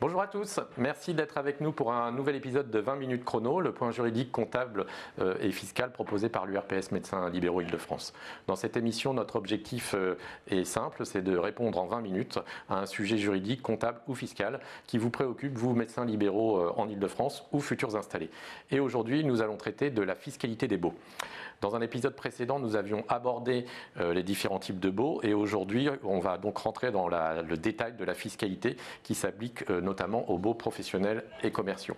Bonjour à tous, merci d'être avec nous pour un nouvel épisode de 20 minutes chrono, le point juridique, comptable et fiscal proposé par l'URPS Médecins Libéraux Île-de-France. Dans cette émission, notre objectif est simple, c'est de répondre en 20 minutes à un sujet juridique, comptable ou fiscal qui vous préoccupe, vous médecins libéraux en Île-de-France ou futurs installés. Et aujourd'hui, nous allons traiter de la fiscalité des baux. Dans un épisode précédent, nous avions abordé les différents types de baux et aujourd'hui, on va donc rentrer dans le détail de la fiscalité qui s'applique notamment aux baux professionnels et commerciaux.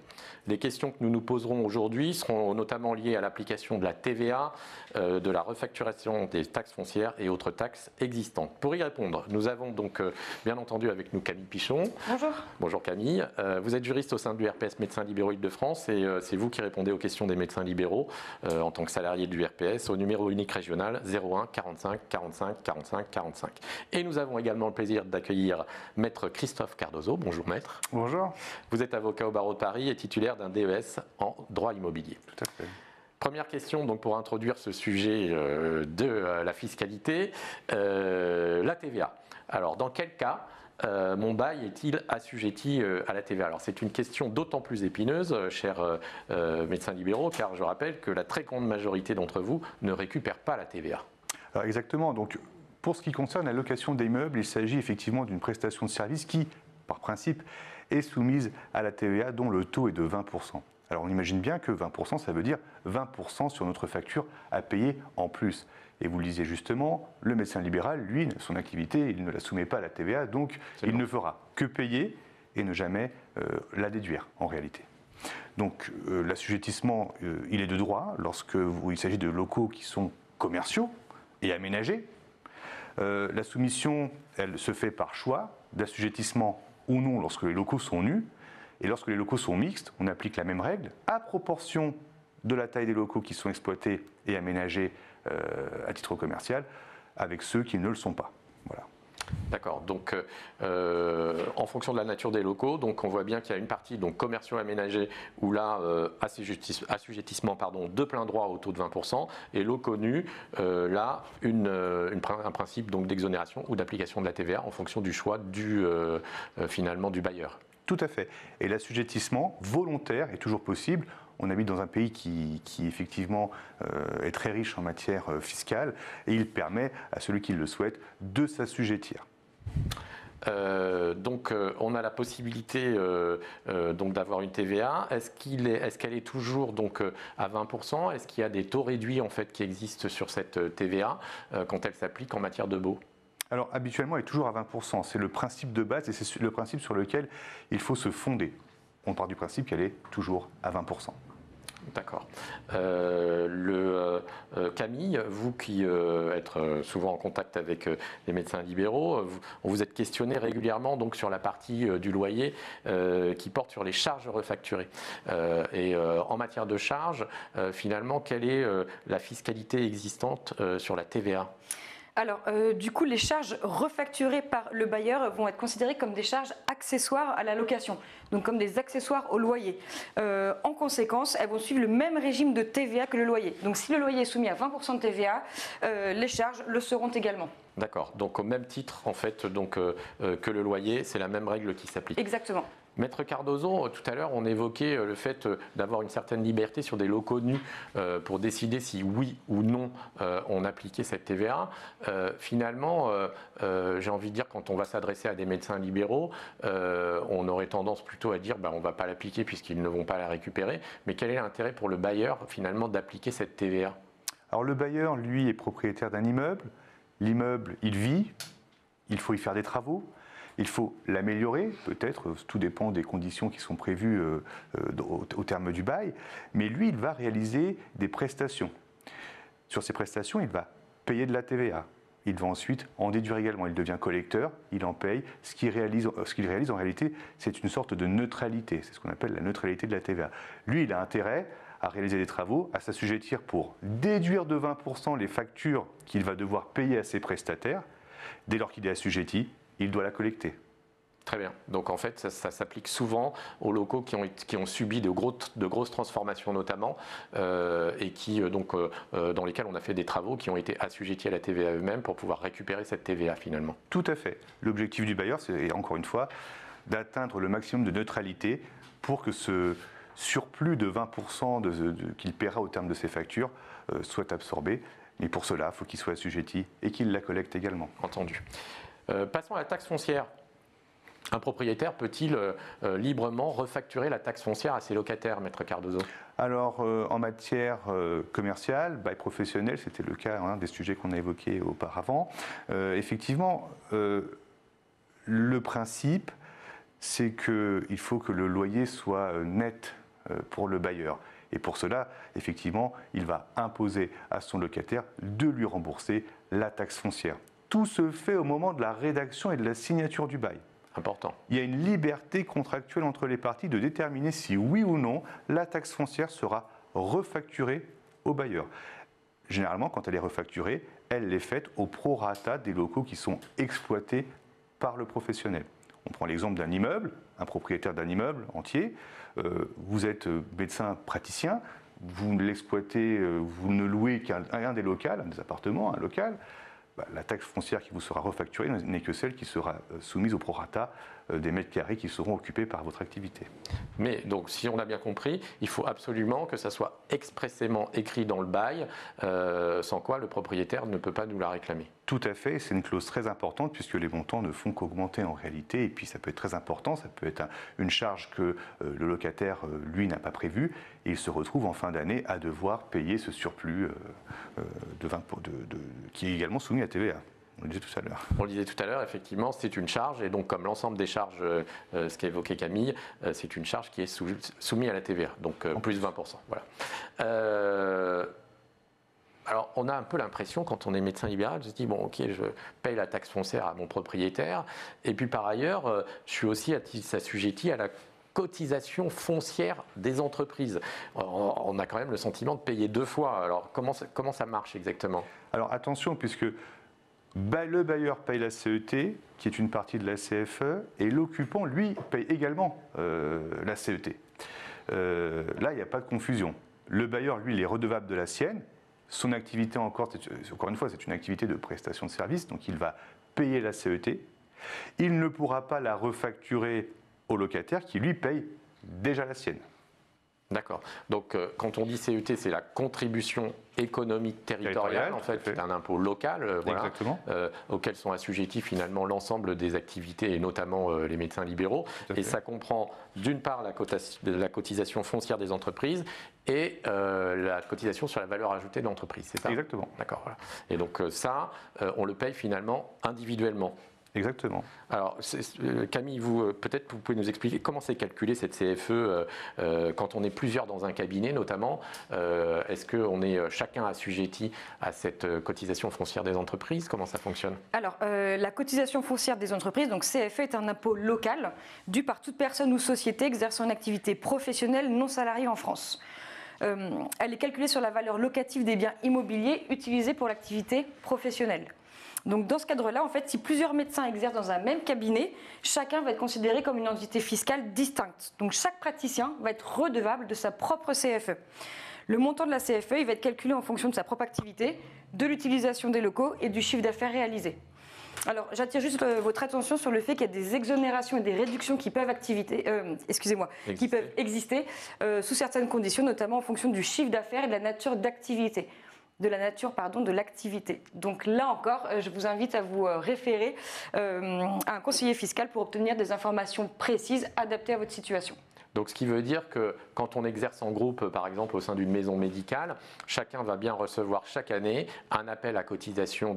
Les questions que nous nous poserons aujourd'hui seront notamment liées à l'application de la TVA, de la refacturation des taxes foncières et autres taxes existantes. Pour y répondre, nous avons donc bien entendu avec nous Camille Pichon. Bonjour. Bonjour Camille. Vous êtes juriste au sein de l'URPS Médecins Libéraux Île-de-France et c'est vous qui répondez aux questions des médecins libéraux en tant que salarié de l'URPS au numéro unique régional 01 45 45 45 45. Et nous avons également le plaisir d'accueillir Maître Christophe Cardozo. Bonjour Maître. Bonjour. Vous êtes avocat au barreau de Paris et titulaire d'un DES en droit immobilier. Tout à fait. Première question donc pour introduire ce sujet de la fiscalité, la TVA. Alors dans quel cas mon bail est-il assujetti à la TVA? Alors c'est une question d'autant plus épineuse, chers médecins libéraux, car je rappelle que la très grande majorité d'entre vous ne récupère pas la TVA. Alors exactement. Donc, pour ce qui concerne la location d'immeubles, il s'agit effectivement d'une prestation de service qui, par principe, est soumise à la TVA dont le taux est de 20%. Alors on imagine bien que 20%, ça veut dire 20% sur notre facture à payer en plus. Et vous le disiez justement, le médecin libéral, lui, son activité, il ne la soumet pas à la TVA, donc il ne fera que payer et ne jamais la déduire en réalité. Donc l'assujettissement, il est de droit lorsqu'il s'agit de locaux qui sont commerciaux et aménagés. La soumission, elle se fait par choix d'assujettissement ou non lorsque les locaux sont nus. Et lorsque les locaux sont mixtes, on applique la même règle à proportion de la taille des locaux qui sont exploités et aménagés à titre commercial avec ceux qui ne le sont pas. Voilà. D'accord, donc en fonction de la nature des locaux, donc on voit bien qu'il y a une partie donc commerciaux aménagés où là assujettissement de plein droit au taux de 20% et locaux nus là un principe donc d'exonération ou d'application de la TVA en fonction du choix finalement du bailleur. Tout à fait. Et l'assujettissement volontaire est toujours possible. On habite dans un pays qui effectivement est très riche en matière fiscale et il permet à celui qui le souhaite de s'assujettir. Donc on a la possibilité donc d'avoir une TVA. Est-ce qu'elle est toujours donc à 20%? Est-ce qu'il y a des taux réduits en fait qui existent sur cette TVA quand elle s'applique en matière de baux? Alors habituellement, elle est toujours à 20%. C'est le principe de base et c'est le principe sur lequel il faut se fonder. On part du principe qu'elle est toujours à 20%. D'accord. Camille, vous qui êtes souvent en contact avec les médecins libéraux, vous êtes questionné régulièrement donc sur la partie du loyer qui porte sur les charges refacturées. En matière de charges, finalement, quelle est la fiscalité existante sur la TVA ? Alors, du coup, les charges refacturées par le bailleur vont être considérées comme des charges accessoires à la location, donc comme des accessoires au loyer. En conséquence, elles vont suivre le même régime de TVA que le loyer. Donc, si le loyer est soumis à 20% de TVA, les charges le seront également. D'accord. Donc, au même titre, en fait, donc, que le loyer, c'est la même règle qui s'applique. Exactement. Maître Cardozo, tout à l'heure, on évoquait le fait d'avoir une certaine liberté sur des locaux nus pour décider si oui ou non on appliquait cette TVA. Finalement, j'ai envie de dire, quand on va s'adresser à des médecins libéraux, on aurait tendance plutôt à dire on ne va pas l'appliquer puisqu'ils ne vont pas la récupérer. Mais quel est l'intérêt pour le bailleur, finalement, d'appliquer cette TVA? Alors le bailleur, lui, est propriétaire d'un immeuble. L'immeuble, il vit, il faut y faire des travaux. Il faut l'améliorer, peut-être, tout dépend des conditions qui sont prévues au terme du bail, mais lui, il va réaliser des prestations. Sur ces prestations, il va payer de la TVA. Il va ensuite en déduire également. Il devient collecteur, il en paye. Ce qu'il réalise en réalité, c'est une sorte de neutralité. C'est ce qu'on appelle la neutralité de la TVA. Lui, il a intérêt à réaliser des travaux, à s'assujettir pour déduire de 20% les factures qu'il va devoir payer à ses prestataires. Dès lors qu'il est assujetti, il doit la collecter. Très bien. Donc en fait, ça s'applique souvent aux locaux qui ont subi de grosses transformations notamment et dans lesquels on a fait des travaux qui ont été assujettis à la TVA eux-mêmes pour pouvoir récupérer cette TVA finalement. Tout à fait. L'objectif du bailleur, c'est encore une fois d'atteindre le maximum de neutralité pour que ce surplus de 20% qu'il paiera au terme de ses factures soit absorbé. Mais pour cela, il faut qu'il soit assujetti et qu'il la collecte également. Entendu. Passons à la taxe foncière. Un propriétaire peut-il librement refacturer la taxe foncière à ses locataires, Maître Cardozo? Alors, en matière commerciale, bail professionnel, c'était le cas des sujets qu'on a évoqués auparavant. Effectivement, le principe, c'est qu'il faut que le loyer soit net pour le bailleur. Et pour cela, effectivement, il va imposer à son locataire de lui rembourser la taxe foncière. Tout se fait au moment de la rédaction et de la signature du bail. Important. Il y a une liberté contractuelle entre les parties de déterminer si oui ou non la taxe foncière sera refacturée au bailleur. Généralement, quand elle est refacturée, elle est faite au prorata des locaux qui sont exploités par le professionnel. On prend l'exemple d'un immeuble, un propriétaire d'un immeuble entier. Vous êtes médecin praticien, vous l'exploitez, vous ne louez qu'un des locaux, un des appartements, un local. La taxe foncière qui vous sera refacturée n'est que celle qui sera soumise au prorata des mètres carrés qui seront occupés par votre activité. Mais donc, si on a bien compris, il faut absolument que ça soit expressément écrit dans le bail, sans quoi le propriétaire ne peut pas nous la réclamer. Tout à fait, c'est une clause très importante puisque les montants ne font qu'augmenter en réalité et puis ça peut être très important, ça peut être une charge que le locataire, lui, n'a pas prévue et il se retrouve en fin d'année à devoir payer ce surplus qui est également soumis à TVA. On le disait tout à l'heure. On le disait tout à l'heure, effectivement, c'est une charge et donc comme l'ensemble des charges, ce qu'a évoqué Camille, c'est une charge qui est soumise à la TVA, donc en plus de 20%. Voilà. Alors, on a un peu l'impression, quand on est médecin libéral, je se dis, bon, ok, je paye la taxe foncière à mon propriétaire, et puis par ailleurs, je suis aussi assujetti à la cotisation foncière des entreprises. On a quand même le sentiment de payer deux fois. Alors, comment ça marche exactement? Alors, attention, puisque le bailleur paye la CET, qui est une partie de la CFE, et l'occupant, lui, paye également la CET. Là, il n'y a pas de confusion. Le bailleur, lui, il est redevable de la sienne. Son activité, encore une fois, c'est une activité de prestation de service, donc il va payer la CET. Il ne pourra pas la refacturer au locataire qui, lui, paye déjà la sienne. D'accord. Donc, quand on dit CET, c'est la contribution économique territoriale, en fait, c'est un impôt local, voilà, auquel sont assujettis finalement l'ensemble des activités, et notamment les médecins libéraux. Et ça comprend d'une part la cotisation foncière des entreprises et la cotisation sur la valeur ajoutée de l'entreprise, c'est ça? Exactement. D'accord. Voilà. Et donc ça, on le paye finalement individuellement. Exactement. Alors, Camille, peut-être vous pouvez nous expliquer comment c'est calculé cette CFE quand on est plusieurs dans un cabinet notamment. Est-ce qu'on est chacun assujetti à cette cotisation foncière des entreprises? Comment ça fonctionne? Alors, la cotisation foncière des entreprises, donc CFE, est un impôt local dû par toute personne ou société exerçant une activité professionnelle non salariée en France. Elle est calculée sur la valeur locative des biens immobiliers utilisés pour l'activité professionnelle. Donc dans ce cadre-là, en fait, si plusieurs médecins exercent dans un même cabinet, chacun va être considéré comme une entité fiscale distincte. Donc chaque praticien va être redevable de sa propre CFE. Le montant de la CFE, il va être calculé en fonction de sa propre activité, de l'utilisation des locaux et du chiffre d'affaires réalisé. Alors j'attire juste votre attention sur le fait qu'il y a des exonérations et des réductions qui peuvent, qui peuvent exister sous certaines conditions, notamment en fonction du chiffre d'affaires et de la nature d'activité. De l'activité. Donc là encore, je vous invite à vous référer à un conseiller fiscal pour obtenir des informations précises adaptées à votre situation. Donc ce qui veut dire que quand on exerce en groupe, par exemple au sein d'une maison médicale, chacun va bien recevoir chaque année un appel à cotisation,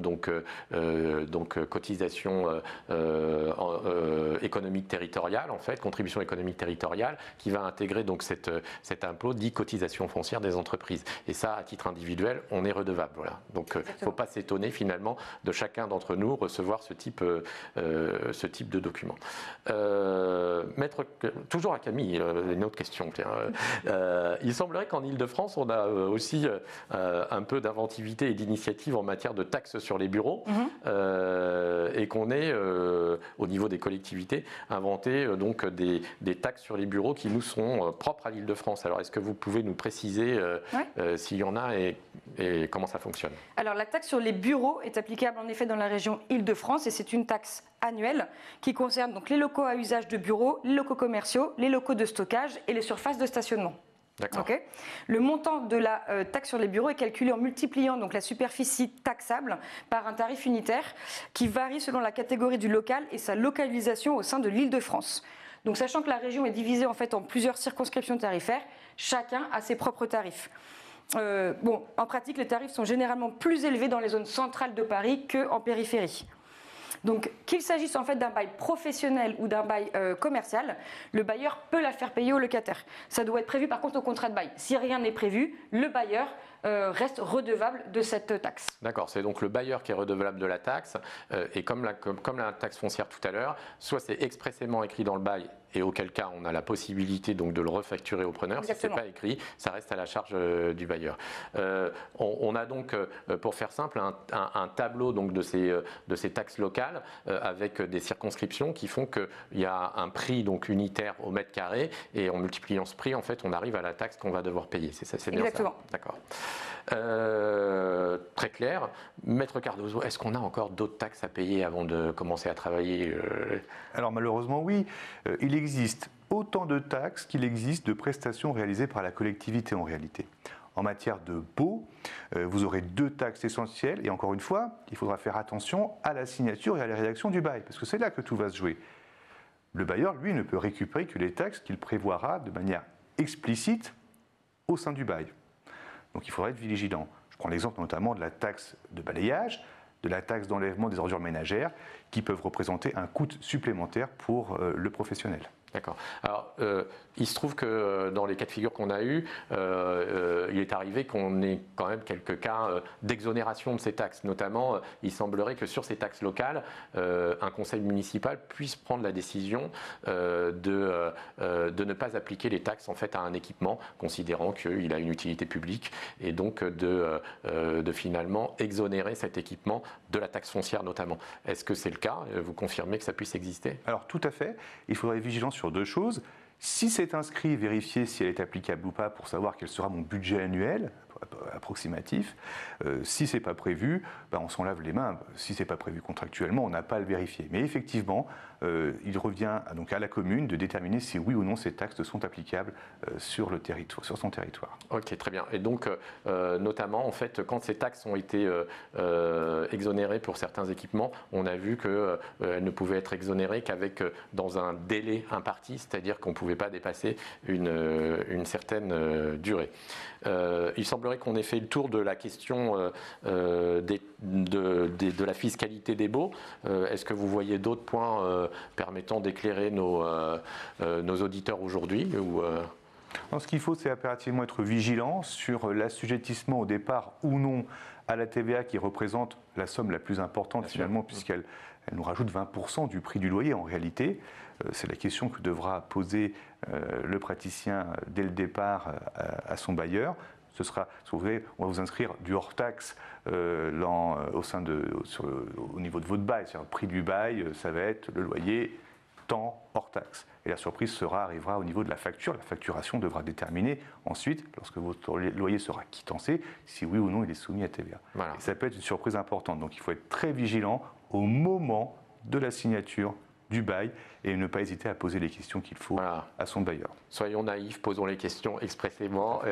cotisation économique territoriale, en fait, contribution économique territoriale, qui va intégrer donc cet impôt dit cotisation foncière des entreprises. Et ça, à titre individuel, on est redevable. Voilà. Donc il ne faut pas s'étonner finalement de chacun d'entre nous recevoir ce type de document. Toujours à Camille, une autre question. Il semblerait qu'en Ile-de-France, on a aussi un peu d'inventivité et d'initiative en matière de taxes sur les bureaux et qu'on ait, au niveau des collectivités, inventé donc des taxes sur les bureaux qui nous sont propres à l'Ile-de-France. Alors, est-ce que vous pouvez nous préciser s'il y en a et comment ça fonctionne? Alors, la taxe sur les bureaux est applicable en effet dans la région Ile-de-France et c'est une taxe annuelle qui concerne donc les locaux à usage de bureaux, les locaux commerciaux, les locaux de stockage et les surfaces de stationnement. Okay. Le montant de la taxe sur les bureaux est calculé en multipliant donc la superficie taxable par un tarif unitaire qui varie selon la catégorie du local et sa localisation au sein de l'Île-de-France. Donc sachant que la région est divisée en fait en plusieurs circonscriptions tarifaires, chacun a ses propres tarifs. En pratique, les tarifs sont généralement plus élevés dans les zones centrales de Paris qu'en périphérie. Donc, qu'il s'agisse en fait d'un bail professionnel ou d'un bail commercial, le bailleur peut la faire payer au locataire. Ça doit être prévu par contre au contrat de bail. Si rien n'est prévu, le bailleur reste redevable de cette taxe. D'accord, c'est donc le bailleur qui est redevable de la taxe et comme la taxe foncière tout à l'heure, soit c'est expressément écrit dans le bail et auquel cas on a la possibilité donc de le refacturer au preneur. Exactement. Si ce n'est pas écrit, ça reste à la charge du bailleur. On a donc, pour faire simple, un tableau donc de ces taxes locales avec des circonscriptions qui font qu'il y a un prix donc unitaire au mètre carré et en multipliant ce prix, en fait, on arrive à la taxe qu'on va devoir payer. C'est bien Exactement. ça. D'accord. Très clair. Maître Cardozo, est-ce qu'on a encore d'autres taxes à payer avant de commencer à travailler Alors malheureusement oui, il existe autant de taxes qu'il existe de prestations réalisées par la collectivité en réalité. En matière de baux, vous aurez 2 taxes essentielles et encore une fois, il faudra faire attention à la signature et à la rédaction du bail parce que c'est là que tout va se jouer. Le bailleur, lui, ne peut récupérer que les taxes qu'il prévoira de manière explicite au sein du bail. Donc il faudra être vigilant. Je prends l'exemple notamment de la taxe de balayage, de la taxe d'enlèvement des ordures ménagères, qui peuvent représenter un coût supplémentaire pour le professionnel. D'accord. Alors, il se trouve que dans les cas de figure qu'on a eus, il est arrivé qu'on ait quand même quelques cas d'exonération de ces taxes. Notamment, il semblerait que sur ces taxes locales, un conseil municipal puisse prendre la décision de ne pas appliquer les taxes en fait à un équipement, considérant qu'il a une utilité publique, et donc de finalement exonérer cet équipement de la taxe foncière notamment. Est-ce que c'est le cas? Vous confirmez que ça puisse exister? Alors tout à fait. Il faudra être vigilant sur 2 choses. Si c'est inscrit, vérifier si elle est applicable ou pas pour savoir quel sera mon budget annuel approximatif. Si ce n'est pas prévu, on s'en lave les mains. Si ce n'est pas prévu contractuellement, on n'a pas à le vérifier. Mais effectivement, il revient donc à la commune de déterminer si oui ou non ces taxes sont applicables sur son territoire. Ok, très bien. Et donc, notamment, en fait, quand ces taxes ont été exonérées pour certains équipements, on a vu qu'elles ne pouvaient être exonérées qu'avec dans un délai imparti, c'est-à-dire qu'on ne pouvait pas dépasser une certaine durée. Il semblerait qu'on ait fait le tour de la question de la fiscalité des baux. Est-ce que vous voyez d'autres points permettant d'éclairer nos auditeurs aujourd'hui Ce qu'il faut, c'est impérativement être vigilant sur l'assujettissement au départ ou non à la TVA qui représente la somme la plus importante finalement puisqu'elle nous rajoute 20% du prix du loyer en réalité. C'est la question que devra poser le praticien dès le départ à son bailleur. Ce sera, si vous voulez, on va vous inscrire du hors-taxe au niveau de votre bail. C'est-à-dire le prix du bail, ça va être le loyer tant hors-taxe. Et la surprise arrivera au niveau de la facture. La facturation devra déterminer ensuite, lorsque votre loyer sera quittancé, si oui ou non il est soumis à TVA. Voilà. Et ça peut être une surprise importante. Donc il faut être très vigilant au moment de la signature du bail et ne pas hésiter à poser les questions qu'il faut à son bailleur. Soyons naïfs, posons les questions expressément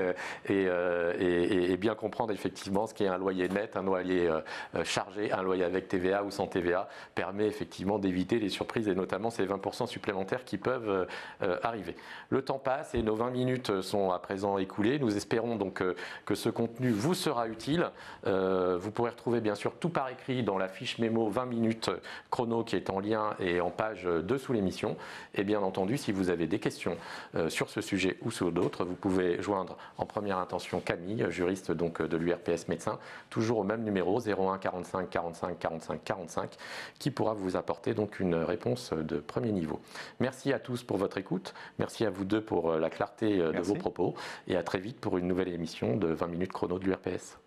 et bien comprendre effectivement ce qu'est un loyer net, un loyer chargé, un loyer avec TVA ou sans TVA permet effectivement d'éviter les surprises et notamment ces 20% supplémentaires qui peuvent arriver. Le temps passe et nos 20 minutes sont à présent écoulées. Nous espérons donc que ce contenu vous sera utile. Vous pourrez retrouver bien sûr tout par écrit dans la fiche mémo 20 minutes chrono qui est en lien et en page dessous l'émission. Et bien entendu, si vous avez des questions sur ce sujet ou sur d'autres, vous pouvez joindre en première intention Camille, juriste donc de l'URPS Médecins, toujours au même numéro 01 45 45 45 45, qui pourra vous apporter donc une réponse de premier niveau. Merci à tous pour votre écoute, merci à vous deux pour la clarté de vos propos et à très vite pour une nouvelle émission de 20 minutes chrono de l'URPS.